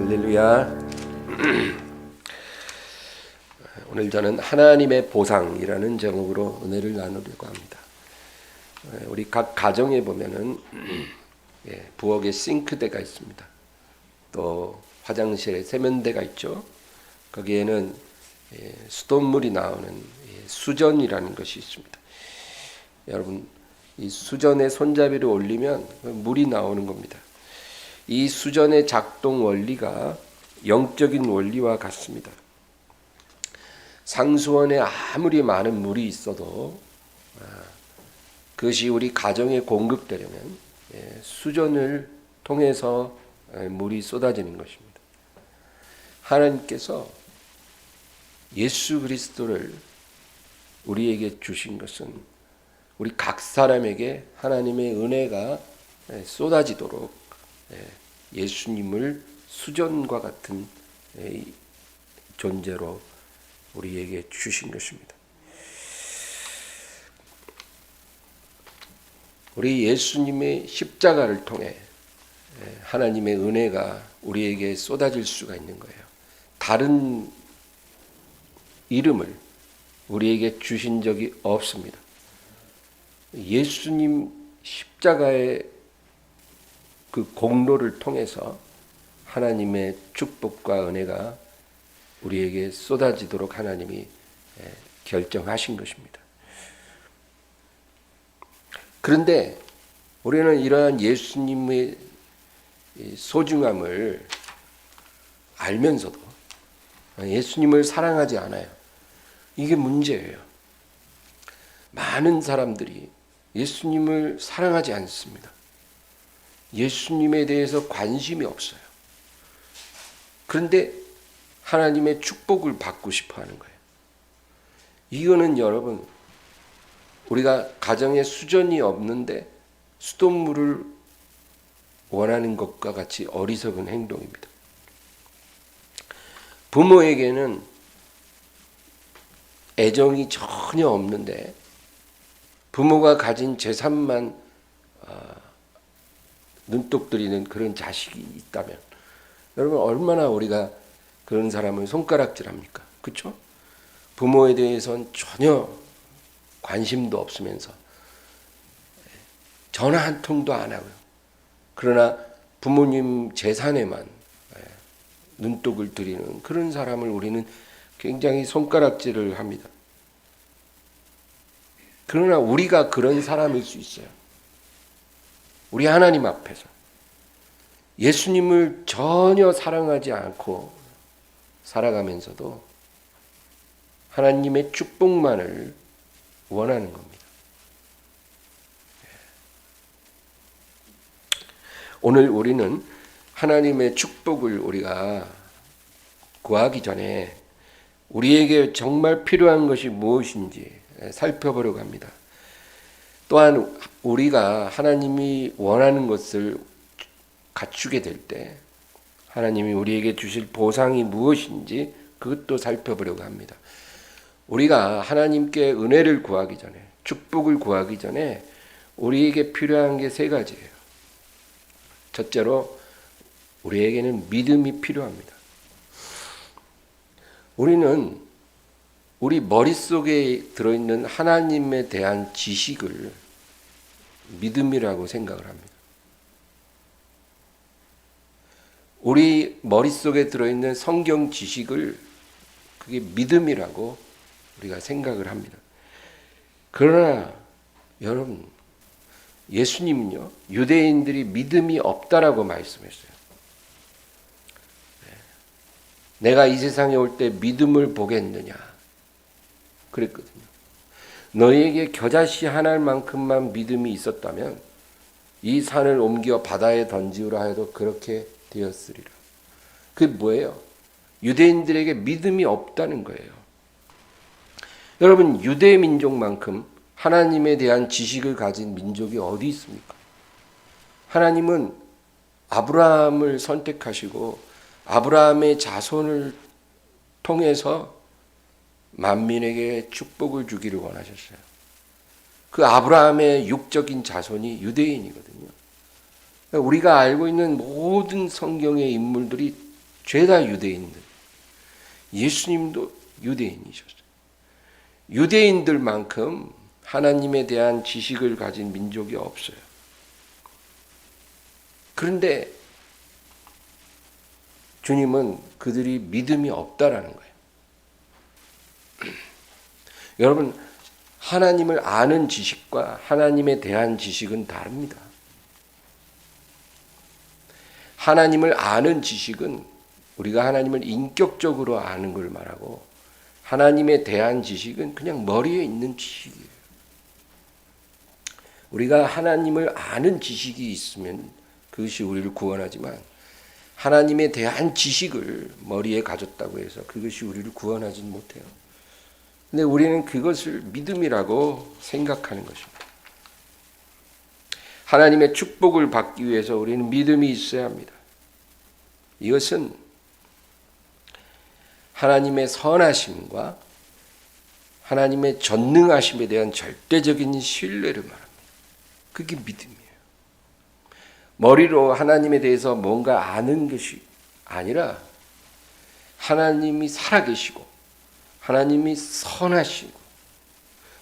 할렐루야. 오늘 저는 하나님의 보상이라는 제목으로 은혜를 나누려고 합니다. 우리 각 가정에 보면은 부엌에 싱크대가 있습니다. 또 화장실에 세면대가 있죠. 거기에는 수돗물이 나오는 수전이라는 것이 있습니다. 여러분, 이 수전에 손잡이를 올리면 물이 나오는 겁니다. 이 수전의 작동 원리가 영적인 원리와 같습니다. 상수원에 아무리 많은 물이 있어도 그것이 우리 가정에 공급되려면 수전을 통해서 물이 쏟아지는 것입니다. 하나님께서 예수 그리스도를 우리에게 주신 것은 우리 각 사람에게 하나님의 은혜가 쏟아지도록 예수님을 수전과 같은 존재로 우리에게 주신 것입니다. 우리 예수님의 십자가를 통해 하나님의 은혜가 우리에게 쏟아질 수가 있는 거예요. 다른 이름을 우리에게 주신 적이 없습니다. 예수님 십자가의 그 공로를 통해서 하나님의 축복과 은혜가 우리에게 쏟아지도록 하나님이 결정하신 것입니다. 그런데 우리는 이러한 예수님의 소중함을 알면서도 예수님을 사랑하지 않아요. 이게 문제예요. 많은 사람들이 예수님을 사랑하지 않습니다. 예수님에 대해서 관심이 없어요. 그런데 하나님의 축복을 받고 싶어 하는 거예요. 이거는 여러분, 우리가 가정에 수전이 없는데 수돗물을 원하는 것과 같이 어리석은 행동입니다. 부모에게는 애정이 전혀 없는데 부모가 가진 재산만 눈독 들이는 그런 자식이 있다면 여러분, 얼마나 우리가 그런 사람을 손가락질합니까? 그렇죠? 부모에 대해서는 전혀 관심도 없으면서 전화 한 통도 안 하고요. 그러나 부모님 재산에만 눈독을 들이는 그런 사람을 우리는 굉장히 손가락질을 합니다. 그러나 우리가 그런 사람일 수 있어요. 우리 하나님 앞에서 예수님을 전혀 사랑하지 않고 살아가면서도 하나님의 축복만을 원하는 겁니다. 오늘 우리는 하나님의 축복을 우리가 구하기 전에 우리에게 정말 필요한 것이 무엇인지 살펴보려고 합니다. 또한 우리가 하나님이 원하는 것을 갖추게 될 때 하나님이 우리에게 주실 보상이 무엇인지 그것도 살펴보려고 합니다. 우리가 하나님께 은혜를 구하기 전에, 축복을 구하기 전에 우리에게 필요한 게 세 가지예요. 첫째로 우리에게는 믿음이 필요합니다. 우리는 우리 머릿속에 들어있는 하나님에 대한 지식을 믿음이라고 생각을 합니다. 우리 머릿속에 들어있는 성경 지식을 그게 믿음이라고 우리가 생각을 합니다. 그러나 여러분, 예수님은요, 유대인들이 믿음이 없다라고 말씀했어요. 내가 이 세상에 올 때 믿음을 보겠느냐 그랬거든요. 너희에게 겨자씨 하나만큼만 믿음이 있었다면 이 산을 옮겨 바다에 던지우라 해도 그렇게 되었으리라. 그게 뭐예요? 유대인들에게 믿음이 없다는 거예요. 여러분, 유대 민족만큼 하나님에 대한 지식을 가진 민족이 어디 있습니까? 하나님은 아브라함을 선택하시고 아브라함의 자손을 통해서 만민에게 축복을 주기를 원하셨어요. 그 아브라함의 육적인 자손이 유대인이거든요. 우리가 알고 있는 모든 성경의 인물들이 죄다 유대인들. 예수님도 유대인이셨어요. 유대인들만큼 하나님에 대한 지식을 가진 민족이 없어요. 그런데 주님은 그들이 믿음이 없다라는 거예요. 여러분, 하나님을 아는 지식과 하나님에 대한 지식은 다릅니다. 하나님을 아는 지식은 우리가 하나님을 인격적으로 아는 걸 말하고, 하나님에 대한 지식은 그냥 머리에 있는 지식이에요. 우리가 하나님을 아는 지식이 있으면 그것이 우리를 구원하지만, 하나님에 대한 지식을 머리에 가졌다고 해서 그것이 우리를 구원하지는 못해요. 근데 우리는 그것을 믿음이라고 생각하는 것입니다. 하나님의 축복을 받기 위해서 우리는 믿음이 있어야 합니다. 이것은 하나님의 선하심과 하나님의 전능하심에 대한 절대적인 신뢰를 말합니다. 그게 믿음이에요. 머리로 하나님에 대해서 뭔가 아는 것이 아니라 하나님이 살아계시고 하나님이 선하시고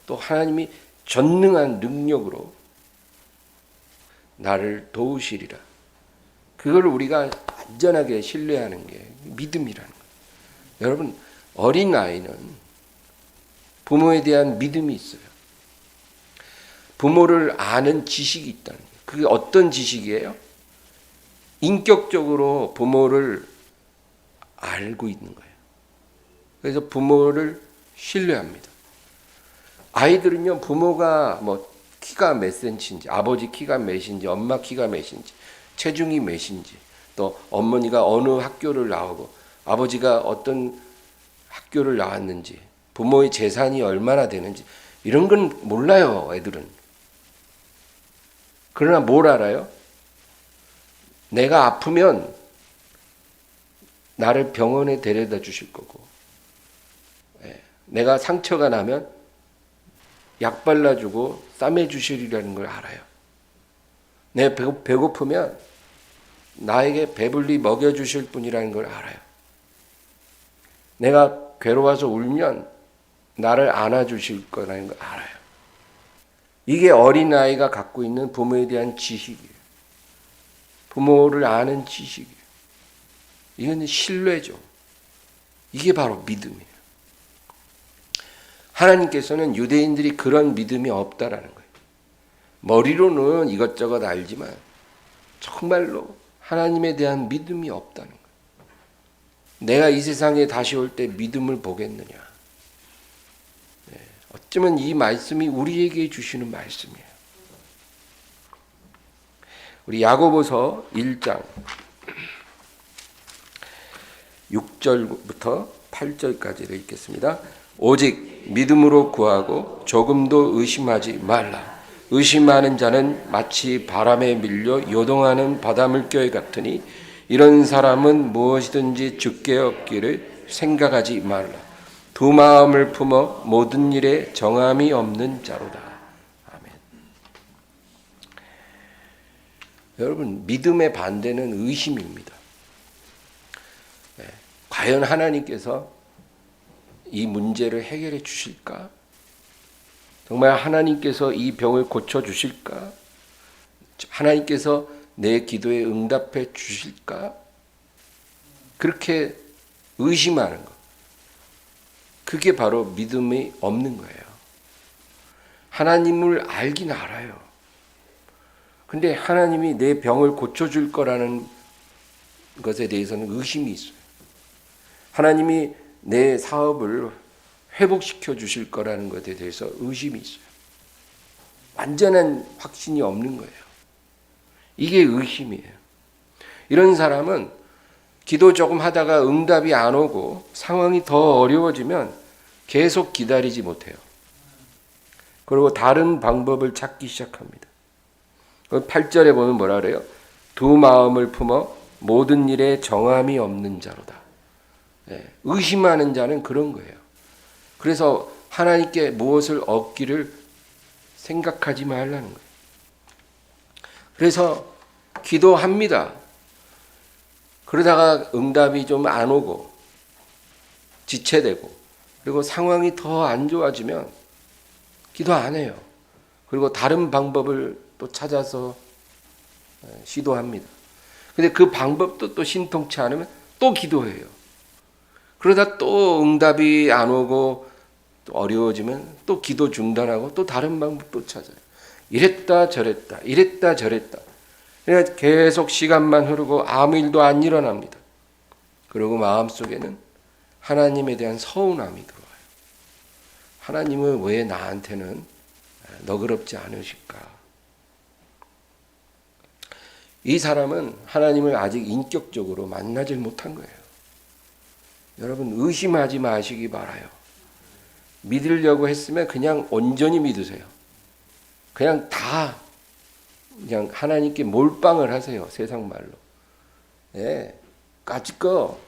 또 하나님이 전능한 능력으로 나를 도우시리라. 그걸 우리가 완전하게 신뢰하는 게 믿음이라는 거예요. 여러분, 어린아이는 부모에 대한 믿음이 있어요. 부모를 아는 지식이 있다는 거예요. 그게 어떤 지식이에요? 인격적으로 부모를 알고 있는 거예요. 그래서 부모를 신뢰합니다. 아이들은요, 부모가 뭐 키가 몇 센치인지, 아버지 키가 몇인지, 엄마 키가 몇인지, 체중이 몇인지, 또 어머니가 어느 학교를 나오고 아버지가 어떤 학교를 나왔는지, 부모의 재산이 얼마나 되는지 이런 건 몰라요, 애들은. 그러나 뭘 알아요? 내가 아프면 나를 병원에 데려다 주실 거고, 내가 상처가 나면 약 발라주고 싸매 주시리라는 걸 알아요. 내가 배고프면 나에게 배불리 먹여주실 분이라는 걸 알아요. 내가 괴로워서 울면 나를 안아주실 거라는 걸 알아요. 이게 어린아이가 갖고 있는 부모에 대한 지식이에요. 부모를 아는 지식이에요. 이건 신뢰죠. 이게 바로 믿음이에요. 하나님께서는 유대인들이 그런 믿음이 없다라는 거예요. 머리로는 이것저것 알지만 정말로 하나님에 대한 믿음이 없다는 거예요. 내가 이 세상에 다시 올 때 믿음을 보겠느냐. 어쩌면 이 말씀이 우리에게 주시는 말씀이에요. 우리 야고보서 1장 6절부터 8절까지를 읽겠습니다. 오직 믿음으로 구하고 조금도 의심하지 말라. 의심하는 자는 마치 바람에 밀려 요동하는 바닷물결 같으니 이런 사람은 무엇이든지 주께 얻기를 생각하지 말라. 두 마음을 품어 모든 일에 정함이 없는 자로다. 아멘. 여러분, 믿음의 반대는 의심입니다. 과연 하나님께서 이 문제를 해결해 주실까? 정말 하나님께서 이 병을 고쳐 주실까? 하나님께서 내 기도에 응답해 주실까? 그렇게 의심하는 것. 그게 바로 믿음이 없는 거예요. 하나님을 알긴 알아요. 근데 하나님이 내 병을 고쳐줄 거라는 것에 대해서는 의심이 있어요. 하나님이 내 사업을 회복시켜 주실 거라는 것에 대해서 의심이 있어요. 완전한 확신이 없는 거예요. 이게 의심이에요. 이런 사람은 기도 조금 하다가 응답이 안 오고 상황이 더 어려워지면 계속 기다리지 못해요. 그리고 다른 방법을 찾기 시작합니다. 8절에 보면 뭐라 그래요? 두 마음을 품어 모든 일에 정함이 없는 자로다. 의심하는 자는 그런 거예요. 그래서 하나님께 무엇을 얻기를 생각하지 말라는 거예요. 그래서 기도합니다. 그러다가 응답이 좀 안 오고 지체되고 그리고 상황이 더 안 좋아지면 기도 안 해요. 그리고 다른 방법을 또 찾아서 시도합니다. 근데 그 방법도 또 신통치 않으면 또 기도해요. 그러다 또 응답이 안 오고 또 어려워지면 또 기도 중단하고 또 다른 방법 또 찾아요. 이랬다 저랬다 이랬다 저랬다. 그러니까 계속 시간만 흐르고 아무 일도 안 일어납니다. 그리고 마음속에는 하나님에 대한 서운함이 들어와요. 하나님은 왜 나한테는 너그럽지 않으실까? 이 사람은 하나님을 아직 인격적으로 만나질 못한 거예요. 여러분 의심하지 마시기 바라요. 믿으려고 했으면 그냥 온전히 믿으세요. 그냥 그냥 하나님께 몰빵을 하세요. 세상 말로. 예, 까짓거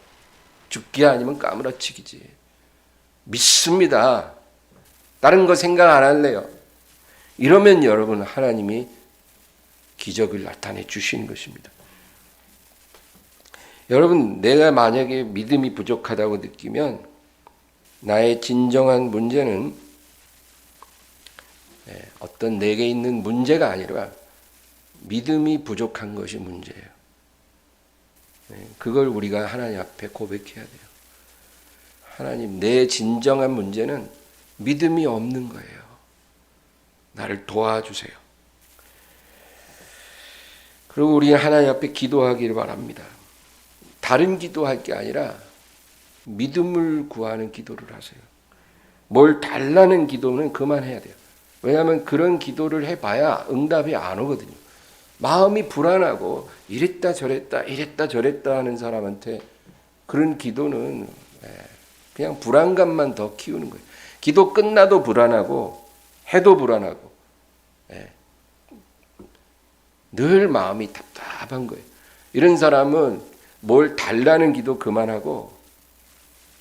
죽기 아니면 까무러치기지. 믿습니다. 다른 거 생각 안 할래요. 이러면 여러분 하나님이 기적을 나타내 주시는 것입니다. 여러분 내가 만약에 믿음이 부족하다고 느끼면 나의 진정한 문제는 어떤 내게 있는 문제가 아니라 믿음이 부족한 것이 문제예요. 그걸 우리가 하나님 앞에 고백해야 돼요. 하나님, 내 진정한 문제는 믿음이 없는 거예요. 나를 도와주세요. 그리고 우리는 하나님 앞에 기도하기를 바랍니다. 다른 기도할 게 아니라 믿음을 구하는 기도를 하세요. 뭘 달라는 기도는 그만해야 돼요. 왜냐하면 그런 기도를 해봐야 응답이 안 오거든요. 마음이 불안하고 이랬다 저랬다 하는 사람한테 그런 기도는 그냥 불안감만 더 키우는 거예요. 기도 끝나도 불안하고 해도 불안하고 늘 마음이 답답한 거예요. 이런 사람은 뭘 달라는 기도 그만하고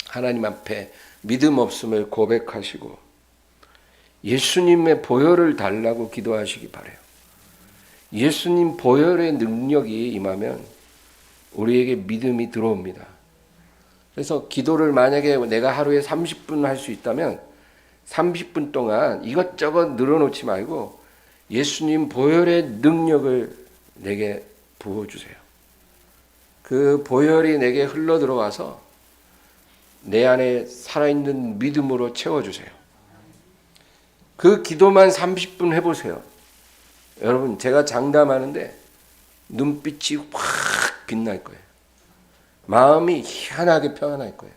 하나님 앞에 믿음 없음을 고백하시고 예수님의 보혈을 달라고 기도하시기 바라요. 예수님 보혈의 능력이 임하면 우리에게 믿음이 들어옵니다. 그래서 기도를 만약에 내가 하루에 30분 할 수 있다면 30분 동안 이것저것 늘어놓지 말고 예수님 보혈의 능력을 내게 부어주세요. 그 보혈이 내게 흘러 들어와서 내 안에 살아있는 믿음으로 채워주세요. 그 기도만 30분 해보세요. 여러분 제가 장담하는데 눈빛이 확 빛날 거예요. 마음이 희한하게 평안할 거예요.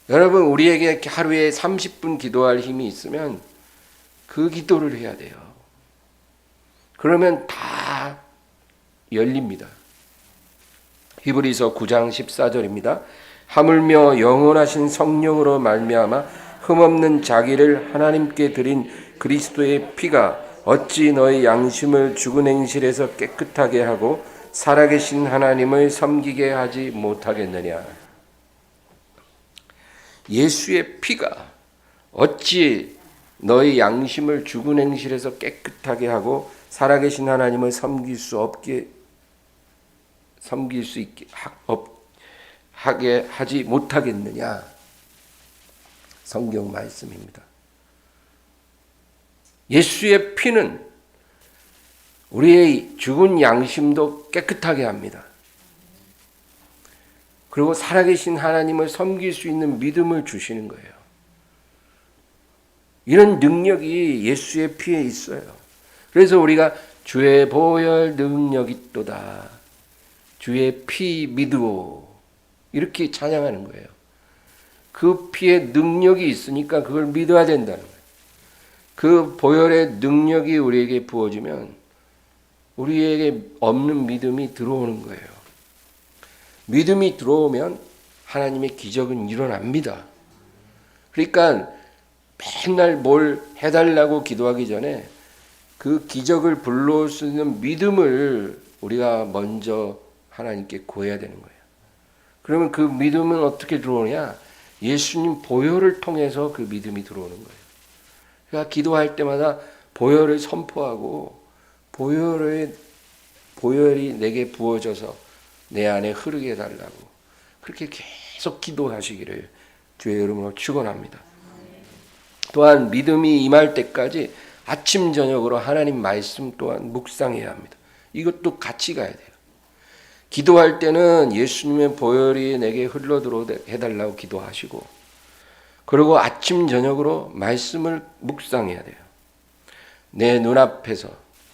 여러분 우리에게 하루에 30분 기도할 힘이 있으면 그 기도를 해야 돼요. 그러면 다 열립니다. 히브리서 9장 14절입니다. 하물며 영원하신 성령으로 말미암아 흠없는 자기를 하나님께 드린 그리스도의 피가 어찌 너희 양심을 죽은 행실에서 깨끗하게 하고 살아계신 하나님을 섬기게 하지 못하겠느냐. 예수의 피가 어찌 너희 양심을 죽은 행실에서 깨끗하게 하고 살아계신 하나님을 섬길 수 있게 하게 하지 못하겠느냐. 성경 말씀입니다. 예수의 피는 우리의 죽은 양심도 깨끗하게 합니다. 그리고 살아계신 하나님을 섬길 수 있는 믿음을 주시는 거예요. 이런 능력이 예수의 피에 있어요. 그래서 우리가 주의 보혈 능력이 있도다. 주의 피 믿으오. 이렇게 찬양하는 거예요. 그 피에 능력이 있으니까 그걸 믿어야 된다는 거예요. 그 보혈의 능력이 우리에게 부어지면 우리에게 없는 믿음이 들어오는 거예요. 믿음이 들어오면 하나님의 기적은 일어납니다. 그러니까 맨날 뭘 해달라고 기도하기 전에 그 기적을 불러올 수 있는 믿음을 우리가 먼저 하나님께 구해야 되는 거예요. 그러면 그 믿음은 어떻게 들어오냐? 예수님 보혈을 통해서 그 믿음이 들어오는 거예요. 그러니까 기도할 때마다 보혈을 선포하고 보혈이 내게 부어져서 내 안에 흐르게 해달라고 그렇게 계속 기도하시기를 주의 이름으로 축원합니다. 또한 믿음이 임할 때까지 아침 저녁으로 하나님 말씀 또한 묵상해야 합니다. 이것도 같이 가야 돼요. 기도할 때는 예수님의 보혈이 내게 흘러들어오게 해달라고 기도하시고, 그리고 아침 저녁으로 말씀을 묵상해야 돼요. 내 눈앞에서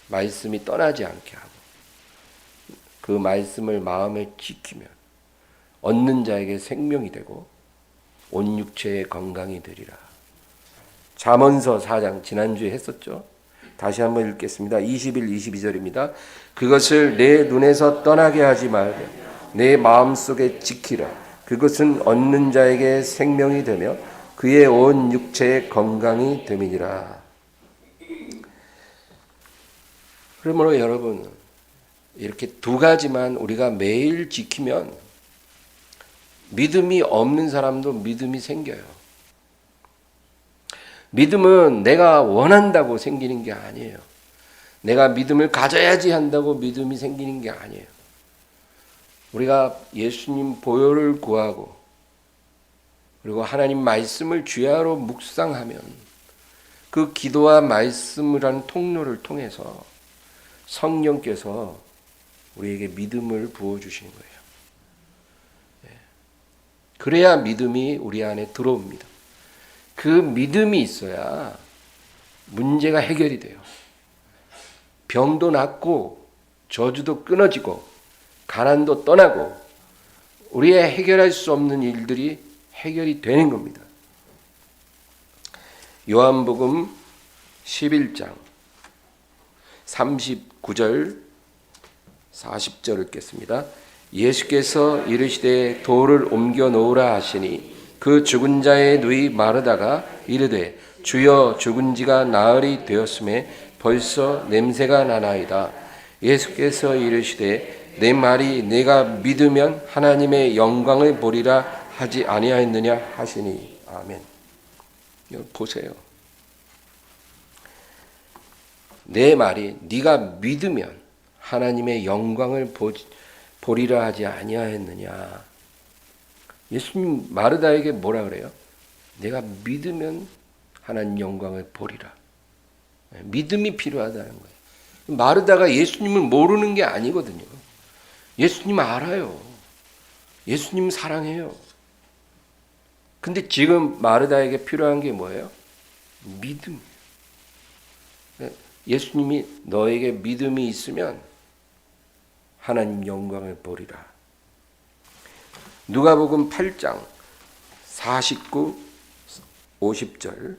말씀이 떠나지 않게 하고 그 말씀을 마음에 지키면 얻는 자에게 생명이 되고 온 육체의 건강이 되리라. 잠언서 4장 지난주에 했었죠. 다시 한번 읽겠습니다. 21, 22절입니다. 그것을 내 눈에서 떠나게 하지 말며 내 마음속에 지키라. 그것은 얻는 자에게 생명이 되며 그의 온 육체의 건강이 됨이니라. 그러므로 여러분, 이렇게 두 가지만 우리가 매일 지키면 믿음이 없는 사람도 믿음이 생겨요. 믿음은 내가 원한다고 생기는 게 아니에요. 내가 믿음을 가져야지 한다고 믿음이 생기는 게 아니에요. 우리가 예수님 보혈을 구하고 그리고 하나님 말씀을 주야로 묵상하면 그 기도와 말씀을 하는 통로를 통해서 성령께서 우리에게 믿음을 부어주시는 거예요. 그래야 믿음이 우리 안에 들어옵니다. 그 믿음이 있어야 문제가 해결이 돼요. 병도 낫고 저주도 끊어지고 가난도 떠나고 우리의 해결할 수 없는 일들이 해결이 되는 겁니다. 요한복음 11장 39절 40절 읽겠습니다. 예수께서 이르시되 돌을 옮겨 놓으라 하시니 그 죽은 자의 누이 마르다가 이르되 주여 죽은 지가 나흘이 되었음에 벌써 냄새가 나나이다. 예수께서 이르시되 내 말이 내가 믿으면 하나님의 영광을 보리라 하지 아니하였느냐 하시니. 아멘. 여러분 보세요. 내 말이 네가 믿으면 하나님의 영광을 보리라 하지 아니하였느냐. 예수님 마르다에게 뭐라 그래요? 내가 믿으면 하나님 영광을 보리라. 믿음이 필요하다는 거예요. 마르다가 예수님을 모르는 게 아니거든요. 예수님 알아요. 예수님 사랑해요. 근데 지금 마르다에게 필요한 게 뭐예요? 믿음. 예수님이 너에게 믿음이 있으면 하나님 영광을 보리라. 누가복음 8장 49, 50절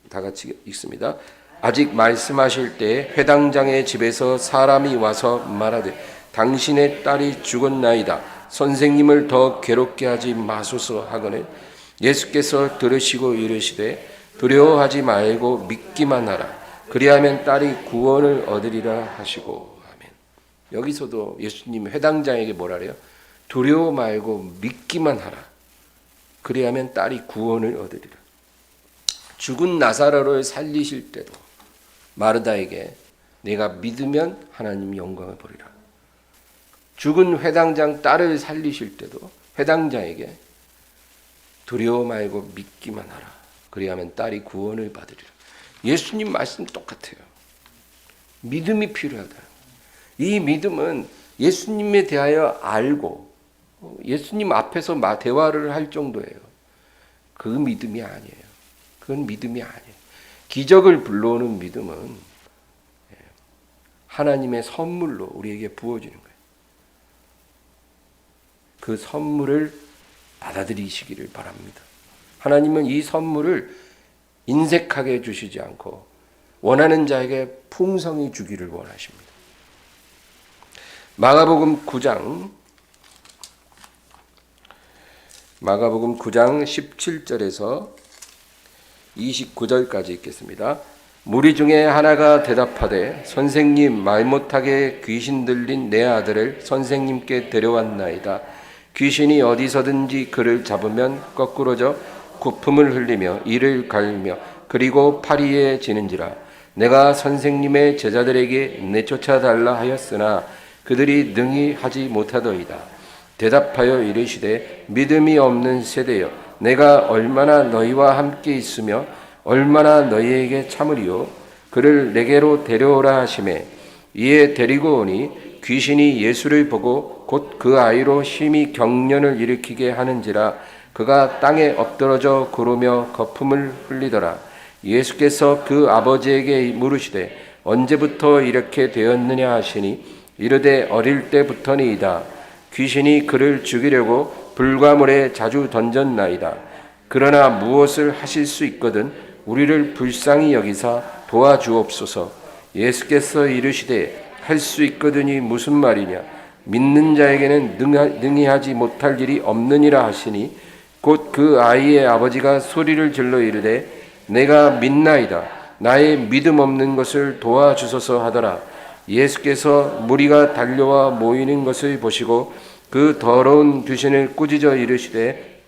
다 같이 읽습니다. 아직 말씀하실 때 회당장의 집에서 사람이 와서 말하되 당신의 딸이 죽었나이다. 선생님을 더 괴롭게 하지 마소서 하거늘 예수께서 들으시고 이르시되 두려워하지 말고 믿기만 하라. 그리하면 딸이 구원을 얻으리라 하시고. 아멘. 여기서도 예수님 회당장에게 뭐라 그래요? 두려워 말고 믿기만 하라. 그리하면 딸이 구원을 얻으리라. 죽은 나사로를 살리실 때도 마르다에게 내가 믿으면 하나님 영광을 보리라. 죽은 회당장 딸을 살리실 때도 회당장에게 두려워 말고 믿기만 하라. 그리하면 딸이 구원을 받으리라. 예수님 말씀 똑같아요. 믿음이 필요하다. 이 믿음은 예수님에 대하여 알고 예수님 앞에서 대화를 할 정도예요. 그 믿음이 아니에요. 그건 믿음이 아니에요. 기적을 불러오는 믿음은 하나님의 선물로 우리에게 부어지는 거예요. 그 선물을 받아들이시기를 바랍니다. 하나님은 이 선물을 인색하게 주시지 않고 원하는 자에게 풍성히 주기를 원하십니다. 마가복음 9장 17절에서 29절까지 읽겠습니다. 무리 중에 하나가 대답하되 선생님 말 못하게 귀신 들린 내 아들을 선생님께 데려왔나이다. 귀신이 어디서든지 그를 잡으면 거꾸러져 거품을 흘리며 이를 갈며 그리고 파리에 지는지라. 내가 선생님의 제자들에게 내쫓아 달라 하였으나 그들이 능히 하지 못하더이다. 대답하여 이르시되 믿음이 없는 세대여 내가 얼마나 너희와 함께 있으며 얼마나 너희에게 참으리요. 그를 내게로 데려오라 하시매 이에 데리고 오니 귀신이 예수를 보고 곧 그 아이로 심히 경련을 일으키게 하는지라 그가 땅에 엎드러져 구르며 거품을 흘리더라. 예수께서 그 아버지에게 물으시되 언제부터 이렇게 되었느냐 하시니 이르되 어릴 때부터니이다. 귀신이 그를 죽이려고 불과물에 자주 던졌나이다. 그러나 무엇을 하실 수 있거든 우리를 불쌍히 여기사 도와주옵소서. 예수께서 이르시되 할 수 있거든이 무슨 말이냐 믿는 자에게는 능히 하지 못할 일이 없느니라 하시니 곧 그 아이의 아버지가 소리를 질러 이르되 내가 믿나이다. 나의 믿음 없는 것을 도와주소서 하더라. 예수께서 무리가 달려와 모이는 것을 보시고 그 더러운 귀신을 꾸짖어 이르시되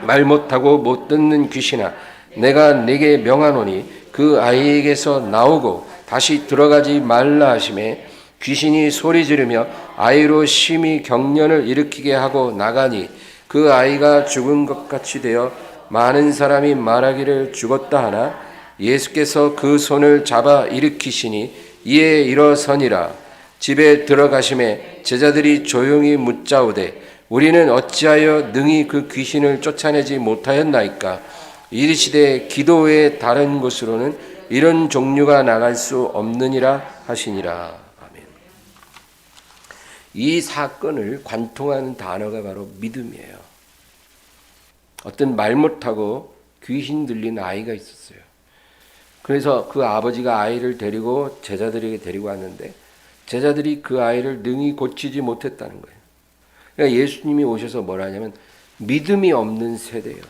말 못하고 못 듣는 귀신아 내가 네게 명하노니 그 아이에게서 나오고 다시 들어가지 말라 하시매 귀신이 소리 지르며 아이로 심히 경련을 일으키게 하고 나가니 그 아이가 죽은 것 같이 되어 많은 사람이 말하기를 죽었다 하나 예수께서 그 손을 잡아 일으키시니 이에 일어서니라. 집에 들어가심에 제자들이 조용히 묻자오되 우리는 어찌하여 능히 그 귀신을 쫓아내지 못하였나이까. 이르시되 기도 외에 다른 곳으로는 이런 종류가 나갈 수 없느니라 하시니라. 아멘. 이 사건을 관통하는 단어가 바로 믿음이에요. 어떤 말 못하고 귀신 들린 아이가 있었어요. 그래서 그 아버지가 아이를 데리고 제자들에게 데리고 왔는데 제자들이 그 아이를 능히 고치지 못했다는 거예요. 그러니까 예수님이 오셔서 뭐라 하냐면 믿음이 없는 세대요.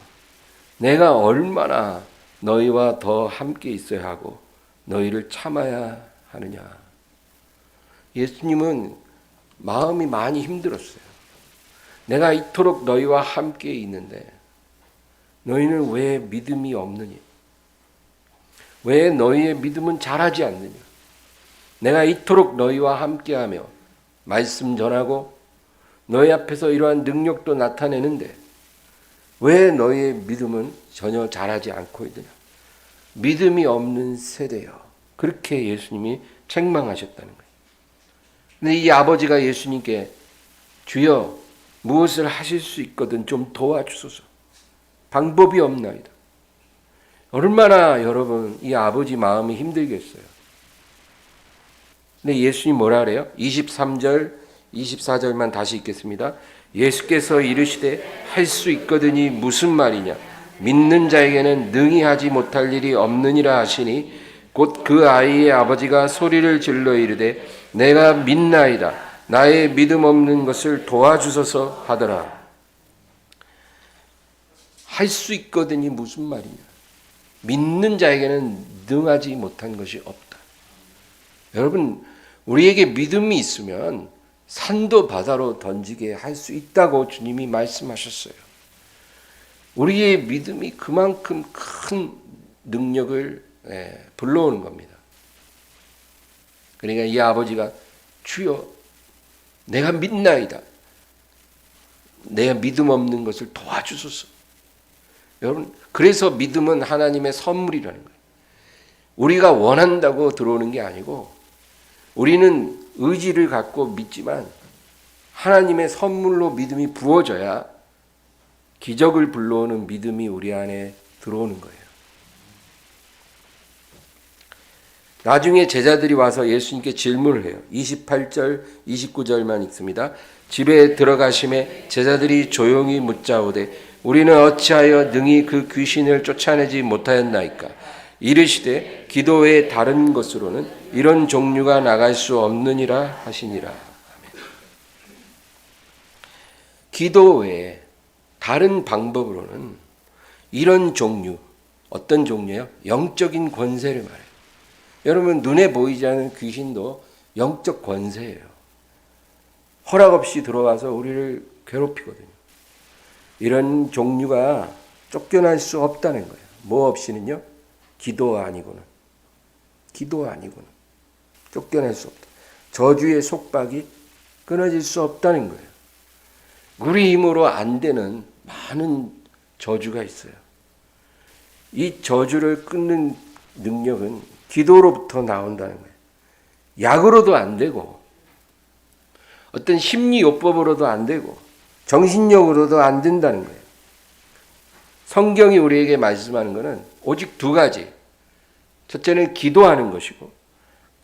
내가 얼마나 너희와 더 함께 있어야 하고 너희를 참아야 하느냐. 예수님은 마음이 많이 힘들었어요. 내가 이토록 너희와 함께 있는데 너희는 왜 믿음이 없느냐? 왜 너희의 믿음은 자라지 않느냐? 내가 이토록 너희와 함께하며 말씀 전하고 너희 앞에서 이러한 능력도 나타내는데 왜 너희의 믿음은 전혀 자라지 않고 있느냐? 믿음이 없는 세대요. 그렇게 예수님이 책망하셨다는 거예요. 근데 이 아버지가 예수님께 주여 무엇을 하실 수 있거든 좀 도와주소서. 방법이 없나이다. 얼마나 여러분 이 아버지 마음이 힘들겠어요. 근데 예수님 뭐라 그래요? 23절 24절만 다시 읽겠습니다. 예수께서 이르시되 할 수 있거든이 무슨 말이냐 믿는 자에게는 능히 하지 못할 일이 없느니라 하시니 곧 그 아이의 아버지가 소리를 질러 이르되 내가 믿나이다. 나의 믿음 없는 것을 도와주소서 하더라. 할 수 있거든이 무슨 말이냐. 믿는 자에게는 능하지 못한 것이 없다. 여러분 우리에게 믿음이 있으면 산도 바다로 던지게 할 수 있다고 주님이 말씀하셨어요. 우리의 믿음이 그만큼 큰 능력을 불러오는 겁니다. 그러니까 이 아버지가 주여 내가 믿나이다. 내가 믿음 없는 것을 도와주소서. 여러분 그래서 믿음은 하나님의 선물이라는 거예요. 우리가 원한다고 들어오는 게 아니고 우리는 의지를 갖고 믿지만 하나님의 선물로 믿음이 부어져야 기적을 불러오는 믿음이 우리 안에 들어오는 거예요. 나중에 제자들이 와서 예수님께 질문을 해요. 28절 29절만 읽습니다. 집에 들어가심에 제자들이 조용히 묻자오되 우리는 어찌하여 능히 그 귀신을 쫓아내지 못하였나이까. 이르시되 기도 외에 다른 것으로는 이런 종류가 나갈 수 없느니라 하시니라. 아멘. 기도 외에 다른 방법으로는 이런 종류, 어떤 종류예요? 영적인 권세를 말해요. 여러분 눈에 보이지 않는 귀신도 영적 권세예요. 허락 없이 들어와서 우리를 괴롭히거든요. 이런 종류가 쫓겨날 수 없다는 거예요. 뭐 없이는요? 기도 아니고는. 기도 아니고는. 쫓겨날 수 없다. 저주의 속박이 끊어질 수 없다는 거예요. 우리 힘으로 안 되는 많은 저주가 있어요. 이 저주를 끊는 능력은 기도로부터 나온다는 거예요. 약으로도 안 되고 어떤 심리요법으로도 안 되고 정신력으로도 안 된다는 거예요. 성경이 우리에게 말씀하는 것은 오직 두 가지. 첫째는 기도하는 것이고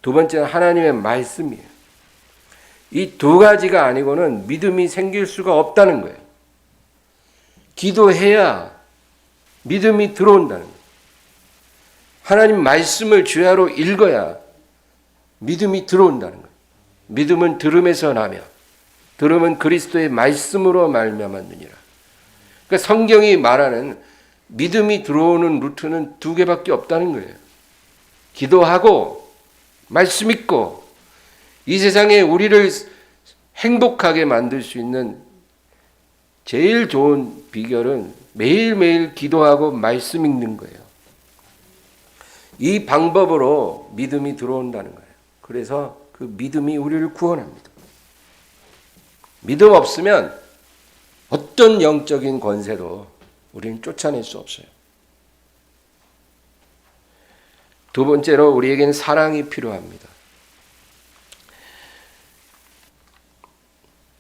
두 번째는 하나님의 말씀이에요. 이 두 가지가 아니고는 믿음이 생길 수가 없다는 거예요. 기도해야 믿음이 들어온다는 거예요. 하나님 말씀을 주야로 읽어야 믿음이 들어온다는 거예요. 믿음은 들음에서 나며 들음은 그리스도의 말씀으로 말미암았느니라. 그러니까 성경이 말하는 믿음이 들어오는 루트는 두 개밖에 없다는 거예요. 기도하고 말씀 읽고 이 세상에 우리를 행복하게 만들 수 있는 제일 좋은 비결은 매일매일 기도하고 말씀 읽는 거예요. 이 방법으로 믿음이 들어온다는 거예요. 그래서 그 믿음이 우리를 구원합니다. 믿음 없으면 어떤 영적인 권세도 우리는 쫓아낼 수 없어요. 두 번째로 우리에게는 사랑이 필요합니다.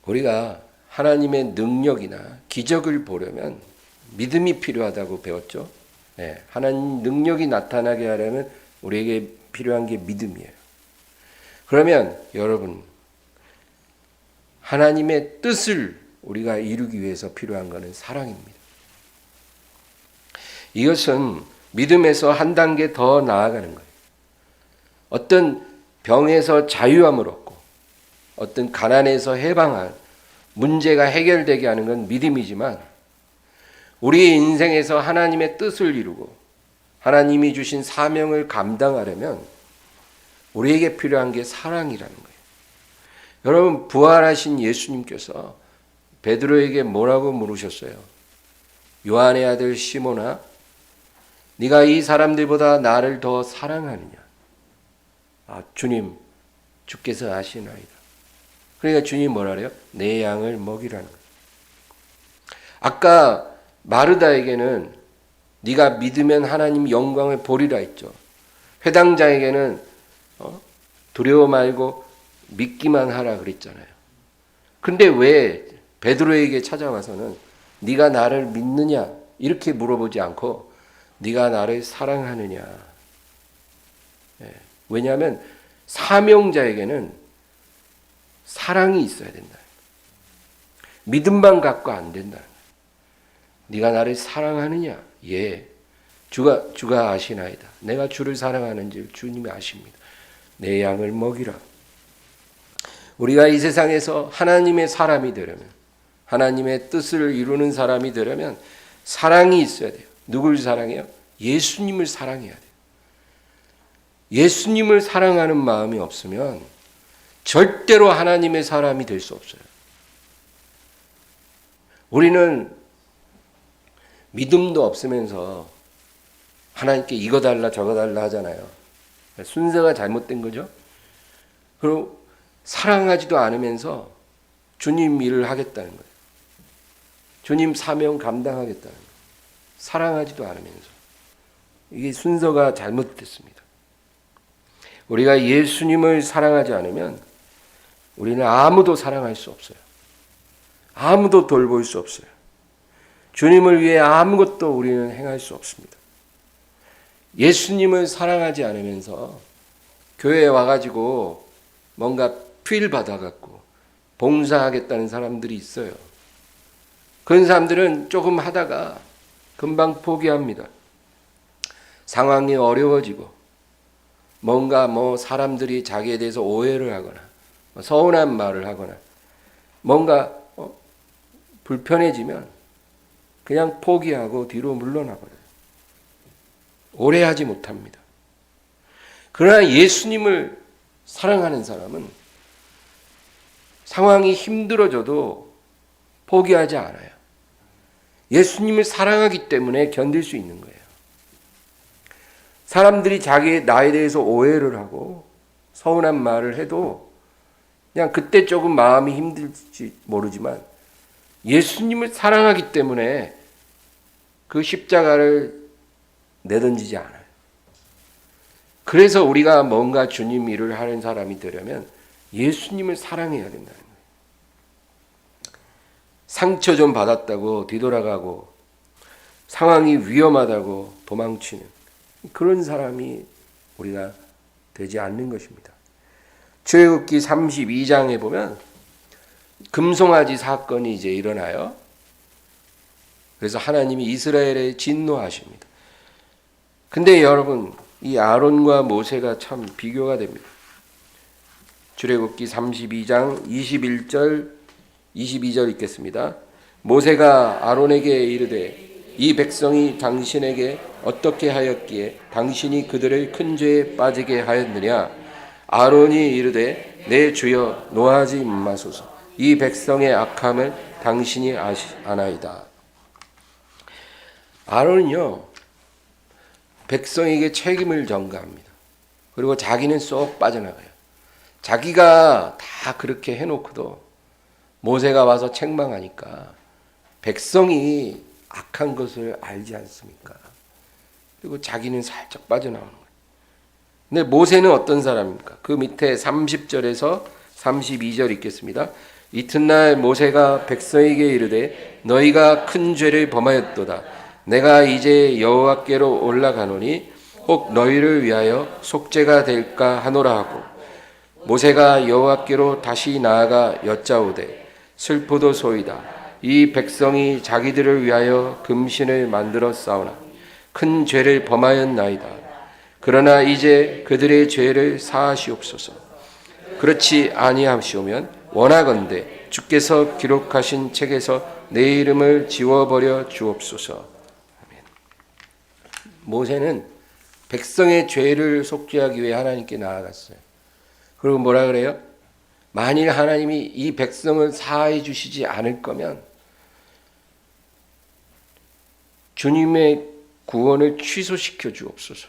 우리가 하나님의 능력이나 기적을 보려면 믿음이 필요하다고 배웠죠. 네, 하나님 능력이 나타나게 하려면 우리에게 필요한 게 믿음이에요. 그러면 여러분, 하나님의 뜻을 우리가 이루기 위해서 필요한 것은 사랑입니다. 이것은 믿음에서 한 단계 더 나아가는 거예요. 어떤 병에서 자유함을 얻고 어떤 가난에서 해방한 문제가 해결되게 하는 건 믿음이지만 우리의 인생에서 하나님의 뜻을 이루고 하나님이 주신 사명을 감당하려면 우리에게 필요한 게 사랑이라는 거예요. 여러분, 부활하신 예수님께서 베드로에게 뭐라고 물으셨어요? 요한의 아들 시몬아, 네가 이 사람들보다 나를 더 사랑하느냐? 주님, 주께서 아시나이다. 그러니까 주님이 뭐라 그래요? 내 양을 먹이라는 거예요. 아까 마르다에게는 네가 믿으면 하나님 영광을 보리라 했죠. 회당장에게는 두려워 말고 믿기만 하라 그랬잖아요. 근데 왜 베드로에게 찾아와서는 네가 나를 믿느냐 이렇게 물어보지 않고 네가 나를 사랑하느냐. 왜냐하면 사명자에게는 사랑이 있어야 된다. 믿음만 갖고 안 된다. 네가 나를 사랑하느냐? 예. 주가 아시나이다. 내가 주를 사랑하는지 주님이 아십니다. 내 양을 먹이라. 우리가 이 세상에서 하나님의 사람이 되려면, 하나님의 뜻을 이루는 사람이 되려면 사랑이 있어야 돼요. 누굴 사랑해요? 예수님을 사랑해야 돼요. 예수님을 사랑하는 마음이 없으면 절대로 하나님의 사람이 될 수 없어요. 우리는 믿음도 없으면서 하나님께 이거 달라 저거 달라 하잖아요. 순서가 잘못된 거죠. 그리고 사랑하지도 않으면서 주님 일을 하겠다는 거예요. 주님 사명 감당하겠다는 거예요. 사랑하지도 않으면서. 이게 순서가 잘못됐습니다. 우리가 예수님을 사랑하지 않으면 우리는 아무도 사랑할 수 없어요. 아무도 돌볼 수 없어요. 주님을 위해 아무것도 우리는 행할 수 없습니다. 예수님을 사랑하지 않으면서 교회에 와가지고 뭔가 필 받아갖고 봉사하겠다는 사람들이 있어요. 그런 사람들은 조금 하다가 금방 포기합니다. 상황이 어려워지고 뭔가 사람들이 자기에 대해서 오해를 하거나 서운한 말을 하거나 뭔가 불편해지면 그냥 포기하고 뒤로 물러나 버려요. 오래 하지 못합니다. 그러나 예수님을 사랑하는 사람은 상황이 힘들어져도 포기하지 않아요. 예수님을 사랑하기 때문에 견딜 수 있는 거예요. 사람들이 나에 대해서 오해를 하고 서운한 말을 해도 그냥 그때 조금 마음이 힘들지 모르지만 예수님을 사랑하기 때문에 그 십자가를 내던지지 않아요. 그래서 우리가 뭔가 주님 일을 하는 사람이 되려면 예수님을 사랑해야 된다는 거예요. 상처 좀 받았다고 뒤돌아가고 상황이 위험하다고 도망치는 그런 사람이 우리가 되지 않는 것입니다. 출애굽기 32장에 보면 금송아지 사건이 이제 일어나요. 그래서 하나님이 이스라엘에 진노하십니다. 근데 여러분, 이 아론과 모세가 참 비교가 됩니다. 출애굽기 32장 21절 22절 읽겠습니다. 모세가 아론에게 이르되 이 백성이 당신에게 어떻게 하였기에 당신이 그들을 큰 죄에 빠지게 하였느냐. 아론이 이르되 내 주여 노하지 마소서. 이 백성의 악함을 당신이 아나이다. 아론은요, 백성에게 책임을 전가합니다. 그리고 자기는 쏙 빠져나가요. 자기가 다 그렇게 해놓고도 모세가 와서 책망하니까 백성이 악한 것을 알지 않습니까? 그리고 자기는 살짝 빠져나오는 거예요. 근데 모세는 어떤 사람입니까? 그 밑에 30절에서 32절 읽겠습니다. 이튿날 모세가 백성에게 이르되 너희가 큰 죄를 범하였도다. 내가 이제 여호와께로 올라가노니 혹 너희를 위하여 속죄가 될까 하노라 하고 모세가 여호와께로 다시 나아가 여짜오되 슬프도소이다. 이 백성이 자기들을 위하여 금신을 만들어 싸우나 큰 죄를 범하였나이다. 그러나 이제 그들의 죄를 사하시옵소서. 그렇지 아니하시오면 원하건대 주께서 기록하신 책에서 내 이름을 지워버려 주옵소서. 아멘. 모세는 백성의 죄를 속죄하기 위해 하나님께 나아갔어요. 그리고 뭐라 그래요? 만일 하나님이 이 백성을 사하해 주시지 않을 거면 주님의 구원을 취소시켜 주옵소서.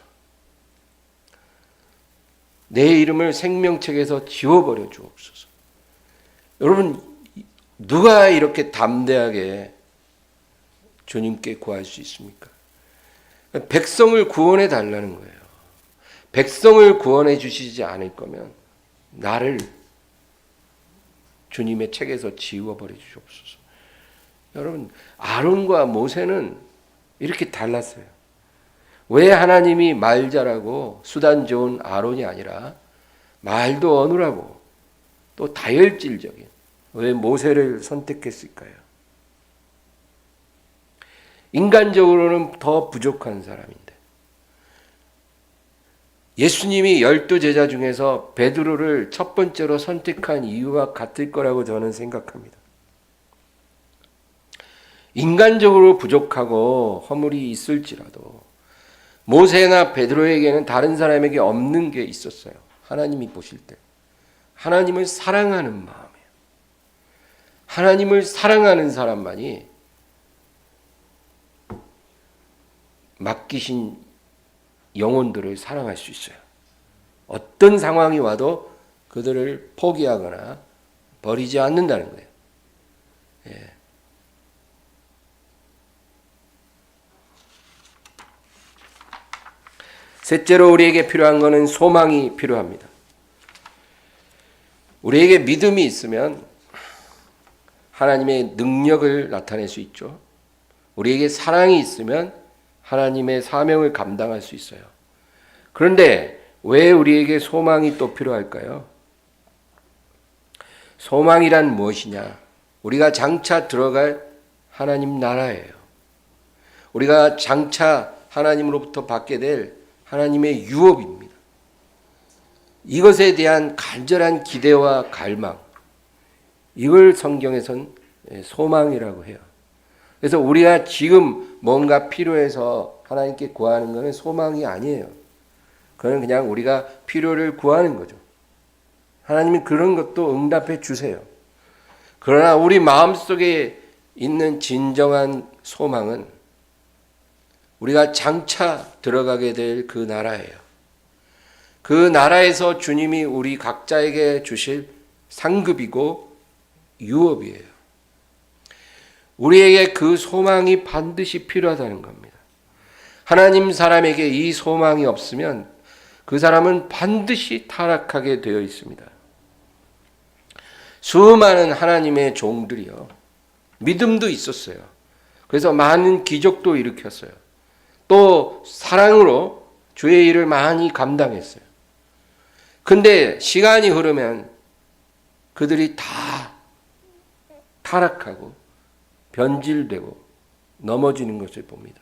내 이름을 생명책에서 지워버려 주옵소서. 여러분, 누가 이렇게 담대하게 주님께 구할 수 있습니까? 백성을 구원해 달라는 거예요. 백성을 구원해 주시지 않을 거면 나를 주님의 책에서 지워버려 주옵소서. 여러분, 아론과 모세는 이렇게 달랐어요. 왜 하나님이 말 잘하고 수단 좋은 아론이 아니라 말도 어눌하고 또 다혈질적인 왜 모세를 선택했을까요? 인간적으로는 더 부족한 사람인데 예수님이 12제자 중에서 베드로를 첫 번째로 선택한 이유와 같을 거라고 저는 생각합니다. 인간적으로 부족하고 허물이 있을지라도 모세나 베드로에게는 다른 사람에게 없는 게 있었어요. 하나님이 보실 때. 하나님을 사랑하는 마음이에요. 하나님을 사랑하는 사람만이 맡기신 영혼들을 사랑할 수 있어요. 어떤 상황이 와도 그들을 포기하거나 버리지 않는다는 거예요. 예. 셋째로 우리에게 필요한 것은 소망이 필요합니다. 우리에게 믿음이 있으면 하나님의 능력을 나타낼 수 있죠. 우리에게 사랑이 있으면 하나님의 사명을 감당할 수 있어요. 그런데 왜 우리에게 소망이 또 필요할까요? 소망이란 무엇이냐? 우리가 장차 들어갈 하나님 나라예요. 우리가 장차 하나님으로부터 받게 될 하나님의 유업입니다. 이것에 대한 간절한 기대와 갈망, 이걸 성경에선 소망이라고 해요. 그래서 우리가 지금 뭔가 필요해서 하나님께 구하는 것은 소망이 아니에요. 그건 그냥 우리가 필요를 구하는 거죠. 하나님이 그런 것도 응답해 주세요. 그러나 우리 마음속에 있는 진정한 소망은 우리가 장차 들어가게 될 그 나라예요. 그 나라에서 주님이 우리 각자에게 주실 상급이고 유업이에요. 우리에게 그 소망이 반드시 필요하다는 겁니다. 하나님 사람에게 이 소망이 없으면 그 사람은 반드시 타락하게 되어 있습니다. 수많은 하나님의 종들이요, 믿음도 있었어요. 그래서 많은 기적도 일으켰어요. 또 사랑으로 주의 일을 많이 감당했어요. 근데 시간이 흐르면 그들이 다 타락하고 변질되고 넘어지는 것을 봅니다.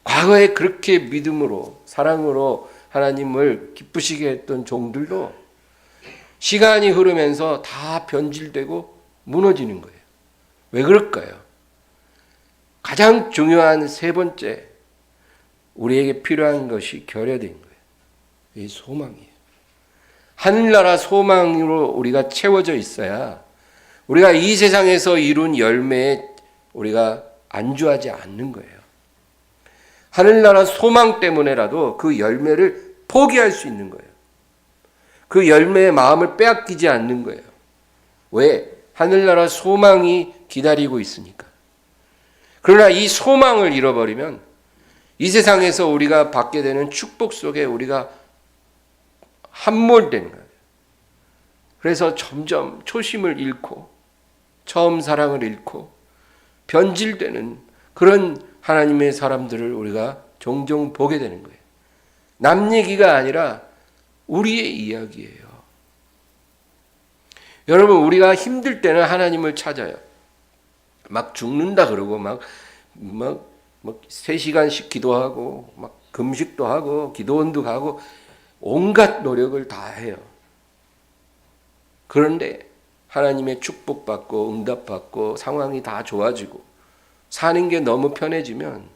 과거에 그렇게 믿음으로 사랑으로 하나님을 기쁘시게 했던 종들도 시간이 흐르면서 다 변질되고 무너지는 거예요. 왜 그럴까요? 가장 중요한 세 번째, 우리에게 필요한 것이 결여된 거예요. 이 소망이에요. 하늘나라 소망으로 우리가 채워져 있어야 우리가 이 세상에서 이룬 열매에 우리가 안주하지 않는 거예요. 하늘나라 소망 때문에라도 그 열매를 포기할 수 있는 거예요. 그 열매의 마음을 빼앗기지 않는 거예요. 왜? 하늘나라 소망이 기다리고 있으니까. 그러나 이 소망을 잃어버리면 이 세상에서 우리가 받게 되는 축복 속에 우리가 함몰되는 거예요. 그래서 점점 초심을 잃고 처음 사랑을 잃고 변질되는 그런 하나님의 사람들을 우리가 종종 보게 되는 거예요. 남 얘기가 아니라 우리의 이야기예요. 여러분, 우리가 힘들 때는 하나님을 찾아요. 막 죽는다 그러고 막 3시간씩 기도하고 막 금식도 하고 기도원도 가고 온갖 노력을 다 해요. 그런데 하나님의 축복받고 응답받고 상황이 다 좋아지고 사는 게 너무 편해지면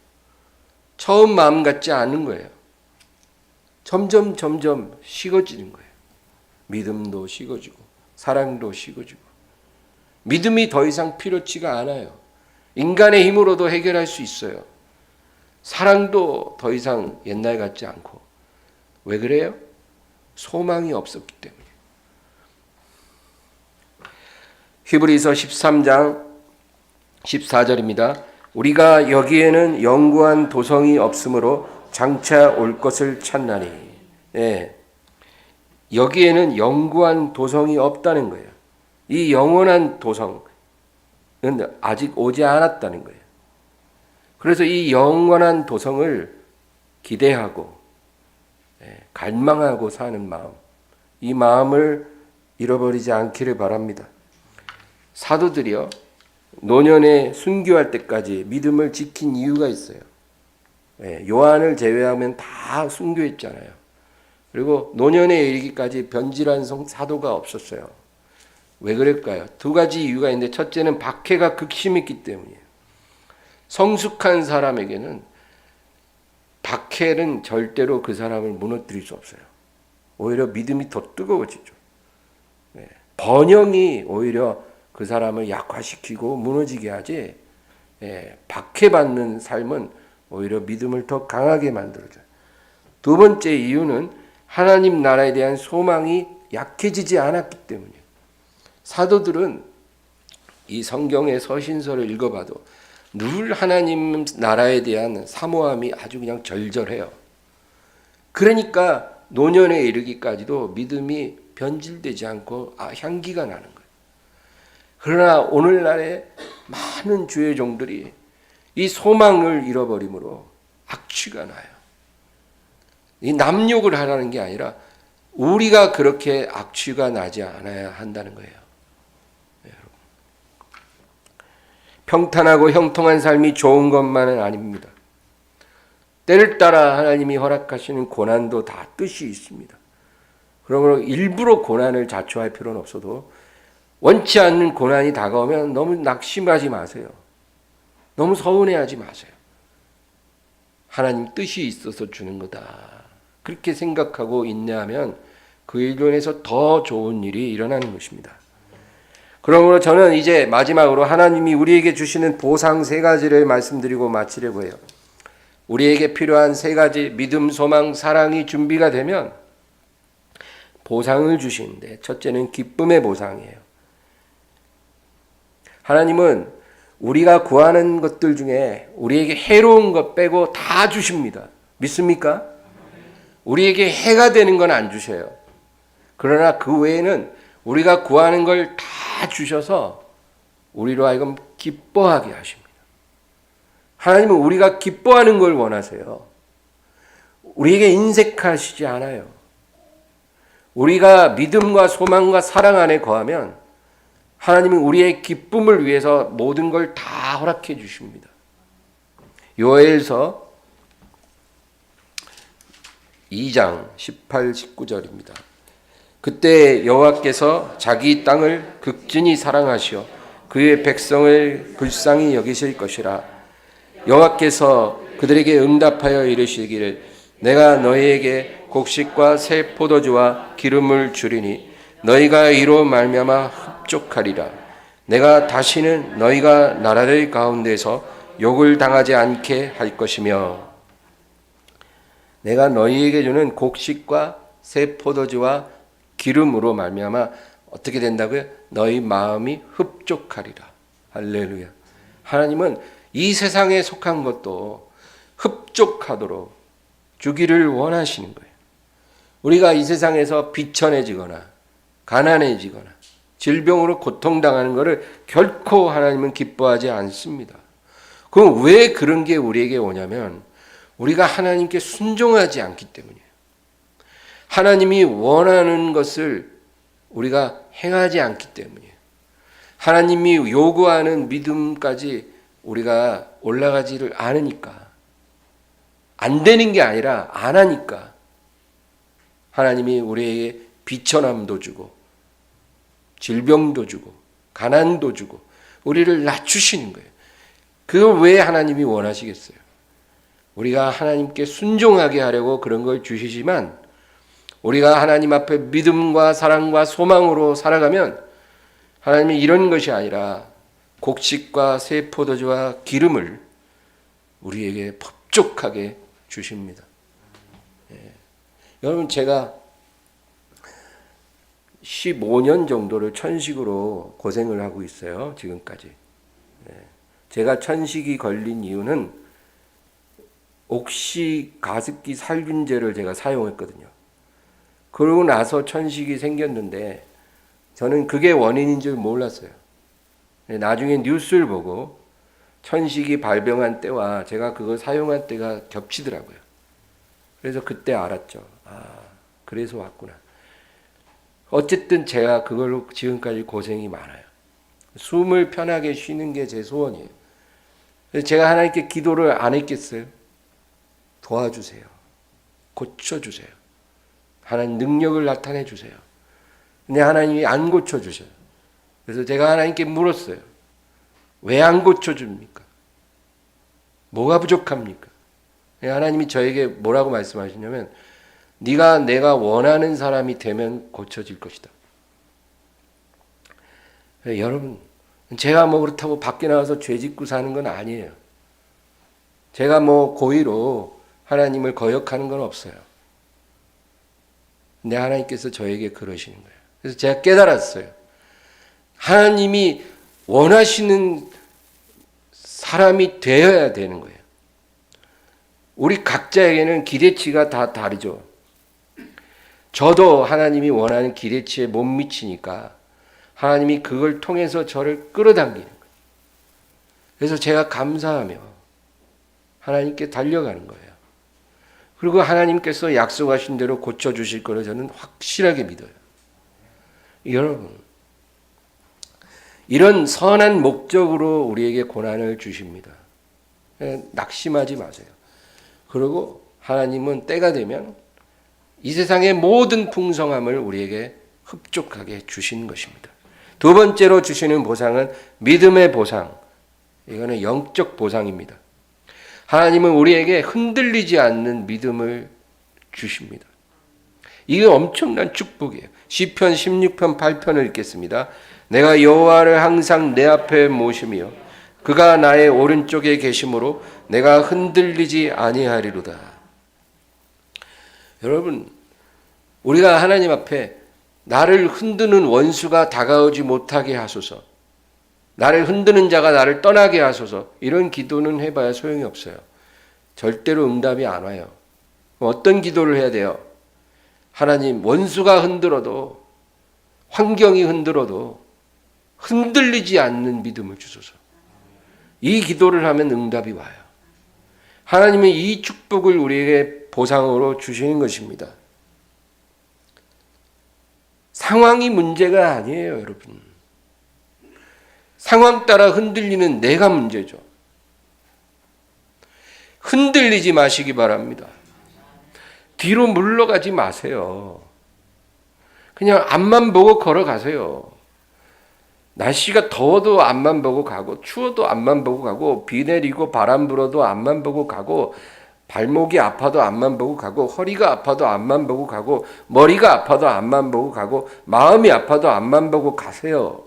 처음 마음 같지 않은 거예요. 점점 식어지는 거예요. 믿음도 식어지고 사랑도 식어지고 믿음이 더 이상 필요치가 않아요. 인간의 힘으로도 해결할 수 있어요. 사랑도 더 이상 옛날 같지 않고. 왜 그래요? 소망이 없었기 때문에. 히브리서 13장 14절입니다. 우리가 여기에는 영구한 도성이 없으므로 장차 올 것을 찾나니. 예. 여기에는 영구한 도성이 없다는 거예요. 이 영원한 도성은 아직 오지 않았다는 거예요. 그래서 이 영원한 도성을 기대하고 갈망하고 사는 마음, 이 마음을 잃어버리지 않기를 바랍니다. 사도들이요, 노년에 순교할 때까지 믿음을 지킨 이유가 있어요. 요한을 제외하면 다 순교했잖아요. 그리고 노년에 이르기까지 변질한 사도가 없었어요. 왜 그럴까요? 두 가지 이유가 있는데, 첫째는 박해가 극심했기 때문이에요. 성숙한 사람에게는 박해는 절대로 그 사람을 무너뜨릴 수 없어요. 오히려 믿음이 더 뜨거워지죠. 번영이 오히려 그 사람을 약화시키고 무너지게 하지, 박해받는 삶은 오히려 믿음을 더 강하게 만들어줘요. 두 번째 이유는 하나님 나라에 대한 소망이 약해지지 않았기 때문이에요. 사도들은 이 성경의 서신서를 읽어봐도 늘 하나님 나라에 대한 사모함이 아주 그냥 절절해요. 그러니까 노년에 이르기까지도 믿음이 변질되지 않고 향기가 나는 거예요. 그러나 오늘날에 많은 주의 종들이 이 소망을 잃어버림으로 악취가 나요. 이 남욕을 하라는 게 아니라 우리가 그렇게 악취가 나지 않아야 한다는 거예요. 평탄하고 형통한 삶이 좋은 것만은 아닙니다. 때를 따라 하나님이 허락하시는 고난도 다 뜻이 있습니다. 그러므로 일부러 고난을 자초할 필요는 없어도 원치 않는 고난이 다가오면 너무 낙심하지 마세요. 너무 서운해하지 마세요. 하나님 뜻이 있어서 주는 거다. 그렇게 생각하고 인내하면 그 일로 인해서 더 좋은 일이 일어나는 것입니다. 그러므로 저는 이제 마지막으로 하나님이 우리에게 주시는 보상 3가지를 말씀드리고 마치려고 해요. 우리에게 필요한 3가지 믿음, 소망, 사랑이 준비가 되면 보상을 주시는데 첫째는 기쁨의 보상이에요. 하나님은 우리가 구하는 것들 중에 우리에게 해로운 것 빼고 다 주십니다. 믿습니까? 우리에게 해가 되는 건 안 주셔요. 그러나 그 외에는 우리가 구하는 걸 다 주셔서 우리로 하여금 기뻐하게 하십니다. 하나님은 우리가 기뻐하는 걸 원하세요. 우리에게 인색하시지 않아요. 우리가 믿음과 소망과 사랑 안에 거하면 하나님은 우리의 기쁨을 위해서 모든 걸 다 허락해 주십니다. 요엘서 2장 18, 19절입니다. 그때 여호와께서 자기 땅을 극진히 사랑하시어 그의 백성을 불쌍히 여기실 것이라. 여호와께서 그들에게 응답하여 이르시기를 내가 너희에게 곡식과 새 포도주와 기름을 주리니 너희가 이로 말미암아 흡족하리라. 내가 다시는 너희가 나라들 가운데서 욕을 당하지 않게 할 것이며 내가 너희에게 주는 곡식과 새 포도주와 기름으로 말미암아 어떻게 된다고요? 너희 마음이 흡족하리라. 할렐루야. 하나님은 이 세상에 속한 것도 흡족하도록 주기를 원하시는 거예요. 우리가 이 세상에서 비천해지거나 가난해지거나 질병으로 고통당하는 것을 결코 하나님은 기뻐하지 않습니다. 그럼 왜 그런 게 우리에게 오냐면 우리가 하나님께 순종하지 않기 때문이에요. 하나님이 원하는 것을 우리가 행하지 않기 때문이에요. 하나님이 요구하는 믿음까지 우리가 올라가지를 않으니까, 안 되는 게 아니라 안 하니까 하나님이 우리에게 비천함도 주고 질병도 주고 가난도 주고 우리를 낮추시는 거예요. 그걸 왜 하나님이 원하시겠어요? 우리가 하나님께 순종하게 하려고 그런 걸 주시지만 우리가 하나님 앞에 믿음과 사랑과 소망으로 살아가면 하나님이 이런 것이 아니라 곡식과 새 포도주와 기름을 우리에게 법족하게 주십니다. 여러분, 제가 15년 정도를 천식으로 고생을 하고 있어요. 지금까지. 제가 천식이 걸린 이유는 옥시 가습기 살균제를 제가 사용했거든요. 그러고 나서 천식이 생겼는데 저는 그게 원인인 줄 몰랐어요. 나중에 뉴스를 보고 천식이 발병한 때와 제가 그걸 사용한 때가 겹치더라고요. 그래서 그때 알았죠. 아, 그래서 왔구나. 어쨌든 제가 그걸로 지금까지 고생이 많아요. 숨을 편하게 쉬는 게 제 소원이에요. 그래서 제가 하나님께 기도를 안 했겠어요? 도와주세요. 고쳐주세요. 하나님 능력을 나타내 주세요. 근데 하나님이 안 고쳐주셔요. 그래서 제가 하나님께 물었어요. 왜 안 고쳐줍니까? 뭐가 부족합니까? 하나님이 저에게 뭐라고 말씀하시냐면 네가 내가 원하는 사람이 되면 고쳐질 것이다. 여러분, 제가 뭐 그렇다고 밖에 나가서 죄 짓고 사는 건 아니에요. 제가 뭐 고의로 하나님을 거역하는 건 없어요. 근데 하나님께서 저에게 그러시는 거예요. 그래서 제가 깨달았어요. 하나님이 원하시는 사람이 되어야 되는 거예요. 우리 각자에게는 기대치가 다 다르죠. 저도 하나님이 원하는 기대치에 못 미치니까 하나님이 그걸 통해서 저를 끌어당기는 거예요. 그래서 제가 감사하며 하나님께 달려가는 거예요. 그리고 하나님께서 약속하신 대로 고쳐주실 거를 저는 확실하게 믿어요. 여러분, 이런 선한 목적으로 우리에게 고난을 주십니다. 낙심하지 마세요. 그리고 하나님은 때가 되면 이 세상의 모든 풍성함을 우리에게 흡족하게 주신 것입니다. 두 번째로 주시는 보상은 믿음의 보상. 이거는 영적 보상입니다. 하나님은 우리에게 흔들리지 않는 믿음을 주십니다. 이게 엄청난 축복이에요. 시편 16편 8편을 읽겠습니다. 내가 여호와를 항상 내 앞에 모시며 그가 나의 오른쪽에 계심으로 내가 흔들리지 아니하리로다. 여러분, 우리가 하나님 앞에 나를 흔드는 원수가 다가오지 못하게 하소서. 나를 흔드는 자가 나를 떠나게 하소서. 이런 기도는 해봐야 소용이 없어요. 절대로 응답이 안 와요. 어떤 기도를 해야 돼요? 하나님, 원수가 흔들어도, 환경이 흔들어도 흔들리지 않는 믿음을 주소서. 이 기도를 하면 응답이 와요. 하나님은 이 축복을 우리에게 보상으로 주시는 것입니다. 상황이 문제가 아니에요, 여러분. 상황 따라 흔들리는 내가 문제죠. 흔들리지 마시기 바랍니다. 뒤로 물러가지 마세요. 그냥 앞만 보고 걸어가세요. 날씨가 더워도 앞만 보고 가고, 추워도 앞만 보고 가고, 비 내리고 바람 불어도 앞만 보고 가고, 발목이 아파도 앞만 보고 가고, 허리가 아파도 앞만 보고 가고, 머리가 아파도 앞만 보고 가고, 마음이 아파도 앞만 보고 가세요.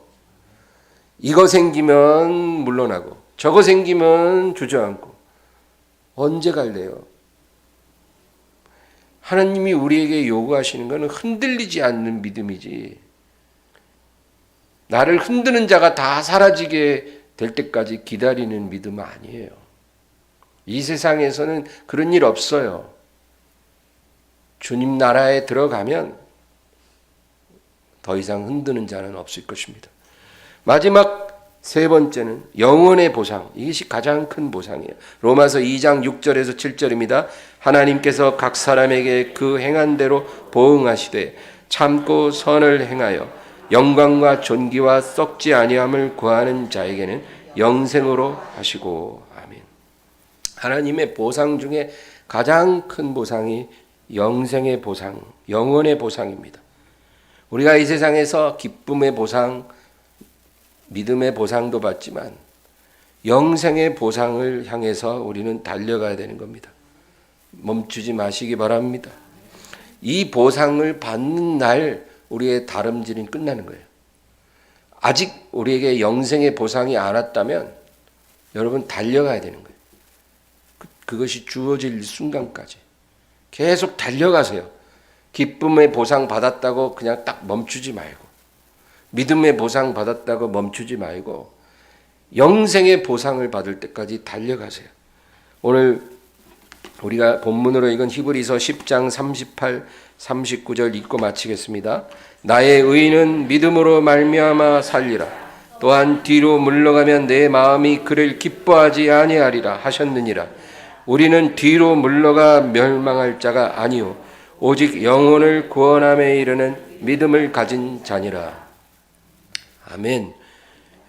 이거 생기면 물러나고, 저거 생기면 주저앉고. 언제 갈래요? 하나님이 우리에게 요구하시는 것은 흔들리지 않는 믿음이지, 나를 흔드는 자가 다 사라지게 될 때까지 기다리는 믿음은 아니에요. 이 세상에서는 그런 일 없어요. 주님 나라에 들어가면 더 이상 흔드는 자는 없을 것입니다. 마지막 세 번째는 영혼의 보상. 이것이 가장 큰 보상이에요. 로마서 2장 6절에서 7절입니다. 하나님께서 각 사람에게 그 행한 대로 보응하시되 참고 선을 행하여 영광과 존귀와 썩지 아니함을 구하는 자에게는 영생으로 하시고. 아멘. 하나님의 보상 중에 가장 큰 보상이 영생의 보상, 영혼의 보상입니다. 우리가 이 세상에서 기쁨의 보상, 믿음의 보상도 받지만 영생의 보상을 향해서 우리는 달려가야 되는 겁니다. 멈추지 마시기 바랍니다. 이 보상을 받는 날 우리의 다름질은 끝나는 거예요. 아직 우리에게 영생의 보상이 안 왔다면 여러분 달려가야 되는 거예요. 그것이 주어질 순간까지 계속 달려가세요. 기쁨의 보상 받았다고 그냥 딱 멈추지 말고, 믿음의 보상 받았다고 멈추지 말고 영생의 보상을 받을 때까지 달려가세요. 오늘 우리가 본문으로 읽은 히브리서 10장 38, 39절 읽고 마치겠습니다. 나의 의인은 믿음으로 말미암아 살리라. 또한 뒤로 물러가면 내 마음이 그를 기뻐하지 아니하리라 하셨느니라. 우리는 뒤로 물러가 멸망할 자가 아니요 오직 영혼을 구원함에 이르는 믿음을 가진 자니라. 아멘.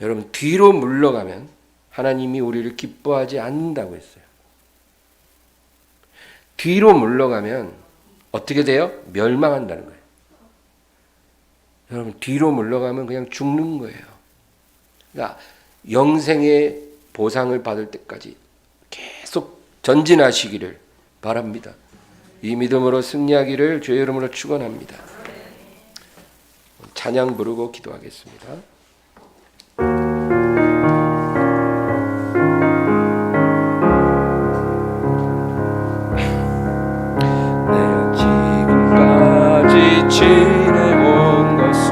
여러분, 뒤로 물러가면 하나님이 우리를 기뻐하지 않는다고 했어요. 뒤로 물러가면 어떻게 돼요? 멸망한다는 거예요. 여러분, 뒤로 물러가면 그냥 죽는 거예요. 그러니까 영생의 보상을 받을 때까지 계속 전진하시기를 바랍니다. 이 믿음으로 승리하기를 주의 이름으로 축원합니다. 찬양 부르고 기도하겠습니다. 지내온 것은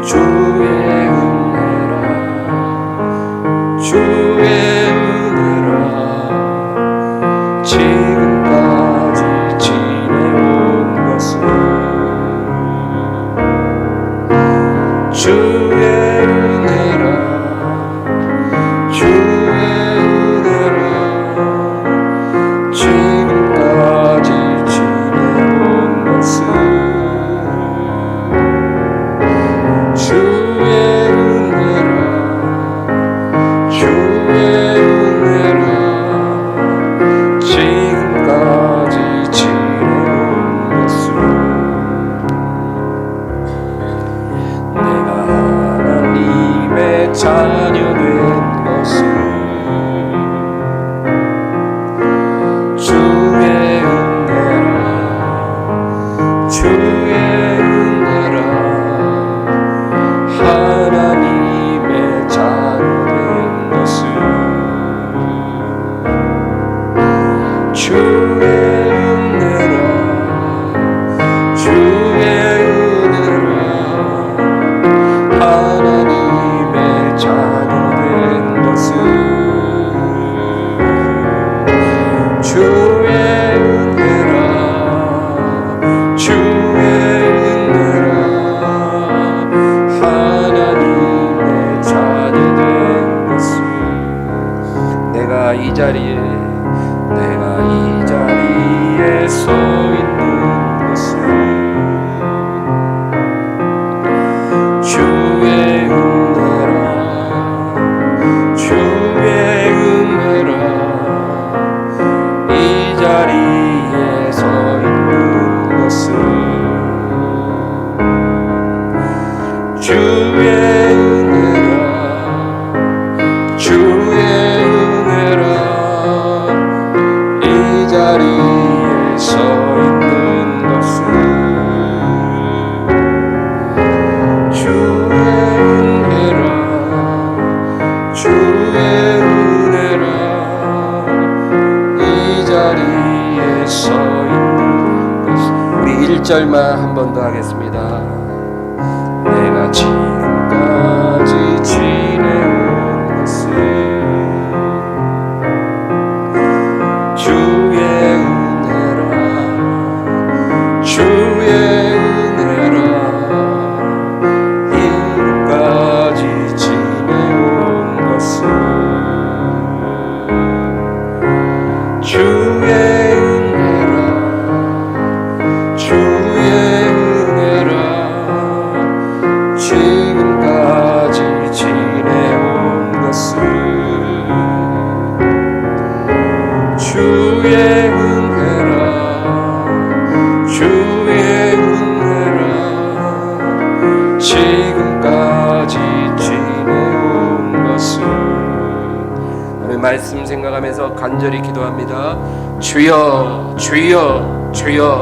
주의 은혜라, 주의 은혜라. 지금까지 지내온 것은 주의 은혜라, 주의 은혜라. 지금까지 주의 은혜라, 주의 은혜라. 지금까지 지내온 것은 내가 하나님의 자녀 된 것은 주의 은혜라, 주의 은혜라. 하나님의 자녀 된 것은 주의 은혜라, 하나님의 자녀된 것은 주의 은혜라 주의 은혜라 하나님의 자녀된 것은 내가 이 자리에 서 있는 것은 주의 은혜라 이 자리에 서 있는 것은 주의 은혜라 이 자리에 서 있는 것은 주의 은혜라 이 자리에 서 있는 것은 우리 1절만 한 번 더 하겠습니다. 내가 지금까지 지내온 것은 주의 은혜라 지금까지 지내온 것은 주의 은혜라 지금까지 지내온 것은 주의 은혜라 지금까지 지내온 것은 오늘 말씀 생각하면서 간절히 기도합니다. 주여 주여 주여